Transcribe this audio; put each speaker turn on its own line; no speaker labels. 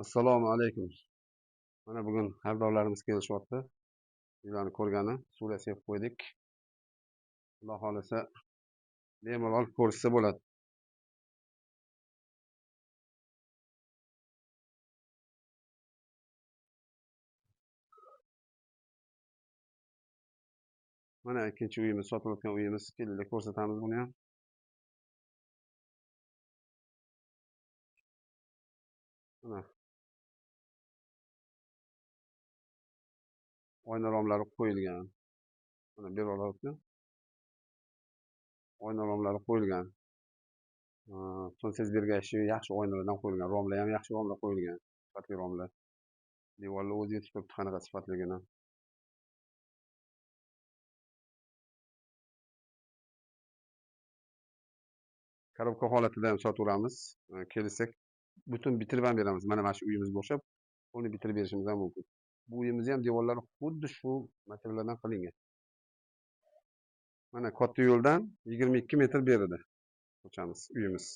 Assalomu alaykum. Mana bugun xaridorlarimiz kelishyapti. Uylarni ko'rgani, suvga sepib qo'ydik. Xudo xolisa bemalol ko'rishsa bo'ladi. Mana ikkinchi uyimiz, sotilayotgan uyimiz. Kelinglar ko'rsatamiz buni ham. Mana oyna romlari qo'yilgan. Mana berolyapti. Oyna romlari qo'yilgan. So'ngsiz bergachi yaxshi oynalardan qo'yilgan. Romlar ham yaxshi romlar qo'yilgan. Sifatli romlar. Devorlar o'zi yetib turibdi qanaqa sifatligini. Korobka holatida ham sotaveramiz. Kelsak butun bitirib ham beramiz. Mana shu uyimiz bo'shab, uni bitirib berishimiz ham mumkin. Bu uyimizni ham devorlari xuddi shu materiallardan qilingan. Mana katta yo'ldan 22 metr berida ko'chamiz, uyimiz.